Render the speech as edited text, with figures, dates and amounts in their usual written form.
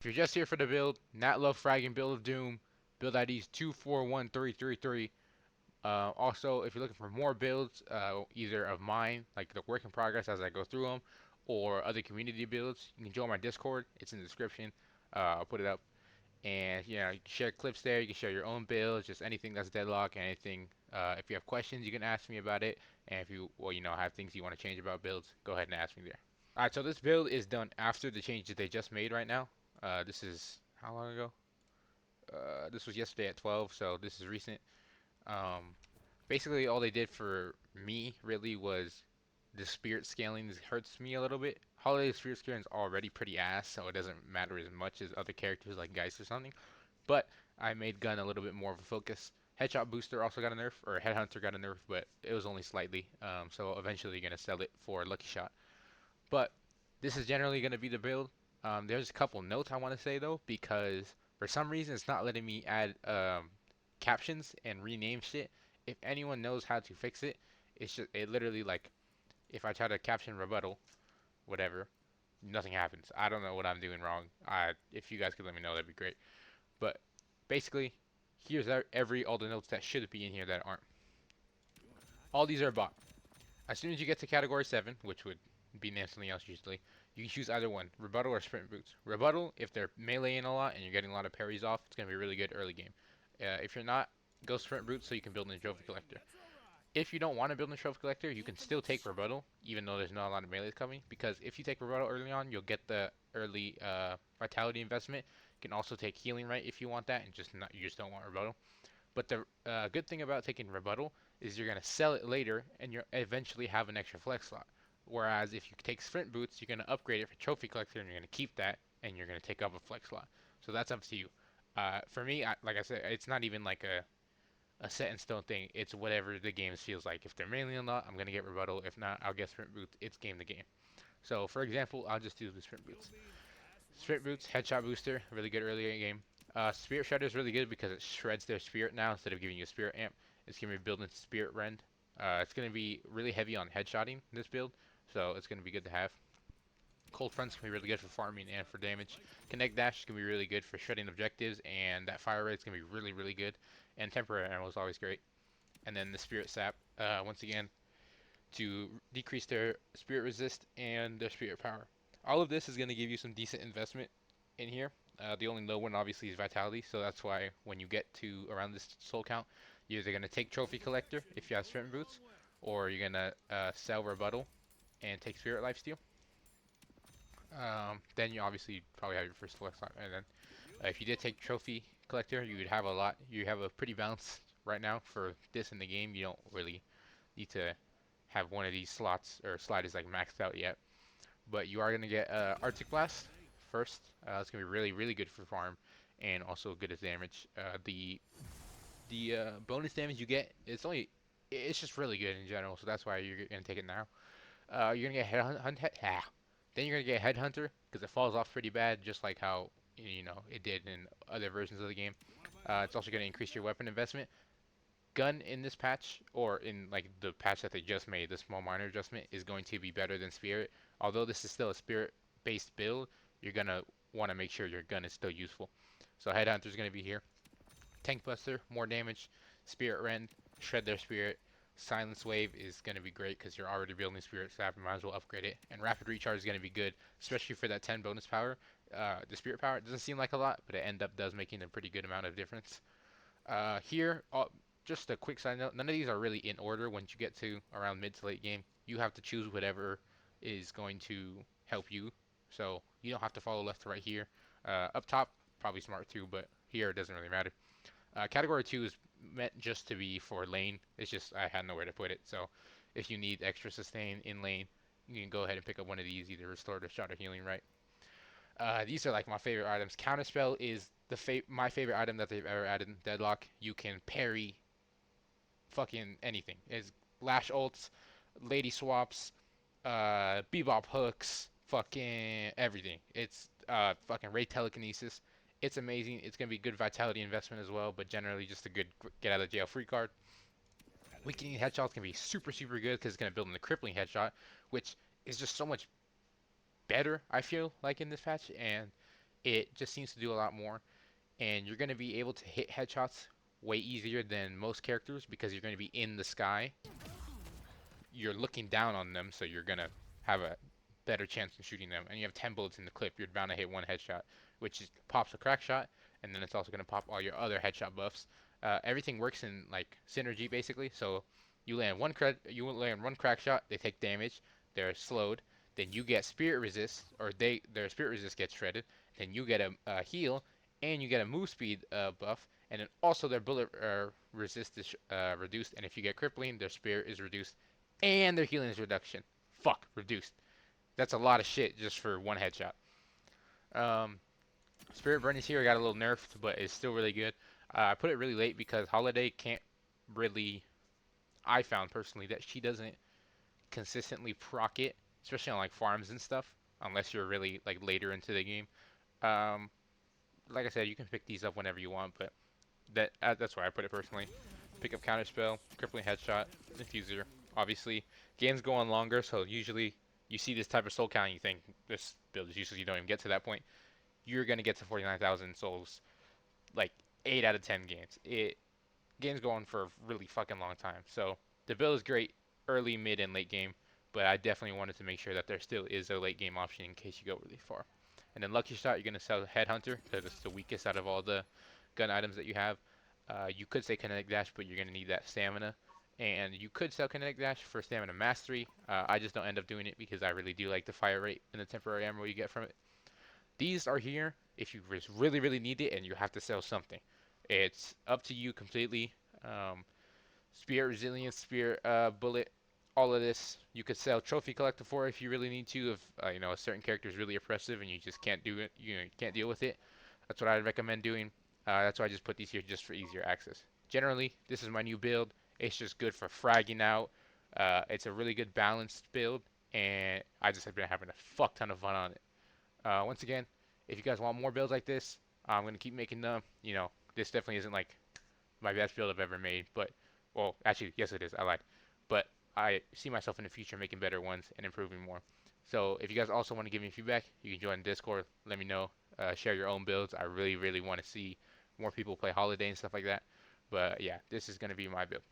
If you're just here for the build, Natlove fragging build of doom, build IDs 241333. Also, if you're looking for more builds, either of mine, like the work in progress as I go through them, or other community builds, you can join my Discord. It's in the description. I'll put it up. And you can share clips there. You can share your own builds, just anything that's Deadlock, anything. If you have questions, you can ask me about it. And if you, have things you want to change about builds, go ahead and ask me there. All right, so this build is done after the changes they just made right now. This is how long ago? This was yesterday at 12, so this is recent. Um, Basically, all they did for me really was the spirit scaling hurts me a little bit. Holiday spirit scaling is already pretty ass, so it doesn't matter as much as other characters like Geist or something. But I made gun a little bit more of a focus. Headshot booster also got a nerf, or headhunter got a nerf, but it was only slightly. So eventually you're gonna sell it for lucky shot. But this is generally gonna be the build. There's a couple notes I want to say though, because for some reason it's not letting me add captions and rename shit. If anyone knows how to fix it, it literally like if I try to caption rebuttal, whatever, nothing happens. I don't know what I'm doing wrong. If you guys could let me know, that'd be great. But basically, here's all the notes that should be in here that aren't. All these are bought. As soon as you get to category 7, which would be named something else usually, you can choose either one, rebuttal or sprint boots. Rebuttal, if they're meleeing a lot and you're getting a lot of parries off, it's going to be really good early game. If you're not, go sprint boots so you can build in a trophy collector. If you don't want to build a trophy collector, you can still take rebuttal, even though there's not a lot of melees coming, because if you take rebuttal early on, you'll get the early vitality investment. You can also take healing right if you want that, and you just don't want rebuttal. But the good thing about taking rebuttal is you're gonna sell it later, and you eventually have an extra flex slot. Whereas if you take sprint boots, you're gonna upgrade it for trophy collector, and you're gonna keep that, and you're gonna take up a flex slot. So that's up to you. For me, like I said, it's not even like a set in stone thing. It's whatever the game feels like. If they're mainly a lot, I'm gonna get rebuttal. If not, I'll get sprint boots. It's game to game. So for example, I'll just do the sprint boots. Sprint boots, headshot booster, really good early game. Spirit shredder is really good because it shreds their spirit now instead of giving you a spirit amp. It's gonna be building spirit rend. It's gonna be really heavy on headshotting this build, so it's gonna be good to have. Cold front's gonna be really good for farming and for damage. Connect dash is gonna be really good for shredding objectives, and that fire rate's gonna be really really good. And temporary ammo is always great. And then the spirit sap, once again, to decrease their spirit resist and their spirit power. All of this is going to give you some decent investment in here. The only low one obviously is vitality, so that's why when you get to around this soul count, you're either going to take trophy collector if you have sprint boots, or you're going to sell rebuttal and take spirit lifesteal. Then you obviously probably have your first flex slot, and then if you did take trophy collector, you would have a lot. You have a pretty balance right now for this in the game. You don't really need to have one of these slots or sliders like maxed out yet. But you are gonna get Arctic Blast first. It's gonna be really really good for farm and also good as damage. The bonus damage you get it's just really good in general. So that's why you're gonna take it now. You're gonna get then you're gonna get Headhunter because it falls off pretty bad, just like how it did in other versions of the game. It's also gonna increase your weapon investment. Gun in this patch, or in like the patch that they just made, the small minor adjustment, is going to be better than Spirit. Although this is still a Spirit based build, you're gonna want to make sure your gun is still useful. So Headhunter is gonna be here. Tank Buster, more damage. Spirit Rend, shred their spirit. Silence Wave is gonna be great because you're already building Spirit Sap, you might as well upgrade it. And Rapid Recharge is gonna be good, especially for that 10 bonus power. The Spirit Power, it doesn't seem like a lot, but it end up does making a pretty good amount of difference. Here, just a quick side note, none of these are really in order once you get to around mid to late game. You have to choose whatever is going to help you. So you don't have to follow left to right here. Up top, probably smart too, but here it doesn't really matter. Category 2 is meant just to be for lane. It's just I had nowhere to put it. So if you need extra sustain in lane, you can go ahead and pick up one of these, either restored or shot or healing right. These are like my favorite items. Counterspell is my favorite item that they've ever added in Deadlock. You can parry fucking anything. It's lash ults, lady swaps, bebop hooks, fucking everything. It's fucking ray telekinesis. It's amazing. It's gonna be good vitality investment as well, but generally just a good get out of jail free card. Weakening headshots can be super super good because it's gonna build in the crippling headshot, which is just so much better. I feel like in this patch, and It just seems to do a lot more, and you're going to be able to hit headshots way easier than most characters because you're going to be in the sky. You're looking down on them, so you're going to have a better chance in shooting them. And you have 10 bullets in the clip, you're bound to hit one headshot, which is, pops a crack shot, and then it's also going to pop all your other headshot buffs. Everything works in like synergy basically. So you land one crack shot, they take damage, they're slowed. Then you get spirit resist, or their spirit resist gets shredded. Then you get a heal, and you get a move speed buff, and then also their bullet resist is reduced. And if you get crippling, their spirit is reduced, and their healing is reduction. Fuck, reduced. That's a lot of shit just for one headshot. Um, Spirit Burn is here. I got a little nerfed, but it's still really good. I put it really late because Holiday can't really. I found personally that she doesn't consistently proc it, especially on like farms and stuff, unless you're really like later into the game. Um, like I said, you can pick these up whenever you want, but that's why I put it personally. Pick up Counterspell, Crippling Headshot, Diffuser. Obviously, games go on longer, so usually you see this type of soul count and you think this build is useless. You don't even get to that point. You're gonna get to 49,000 souls like 8 out of 10 games. Games go on for a really fucking long time. So the build is great early, mid, and late game, but I definitely wanted to make sure that there still is a late game option in case you go really far. And then Lucky Shot, you're gonna sell Headhunter because it's the weakest out of all the gun items that you have. You could say Kinetic Dash, but you're gonna need that stamina. And you could sell Kinetic Dash for Stamina Mastery. I just don't end up doing it because I really do like the fire rate and the temporary ammo you get from it. These are here if you just really, really need it and you have to sell something. It's up to you completely. Um, Spirit Resilience, Spirit Bullet, all of this. You could sell Trophy Collector for if you really need to. If a certain character is really oppressive and you just can't do it, you can't deal with it. That's what I'd recommend doing. That's why I just put these here just for easier access. Generally, this is my new build. It's just good for fragging out. It's a really good balanced build, and I just have been having a fuck ton of fun on it. Once again, if you guys want more builds like this, I'm gonna keep making them. This definitely isn't like my best build I've ever made, but well, actually, yes, it is. I lied, but I see myself in the future making better ones and improving more. So if you guys also want to give me feedback, you can join Discord. Let me know. Share your own builds. I really, really want to see more people play Holiday and stuff like that. But yeah, this is gonna be my build.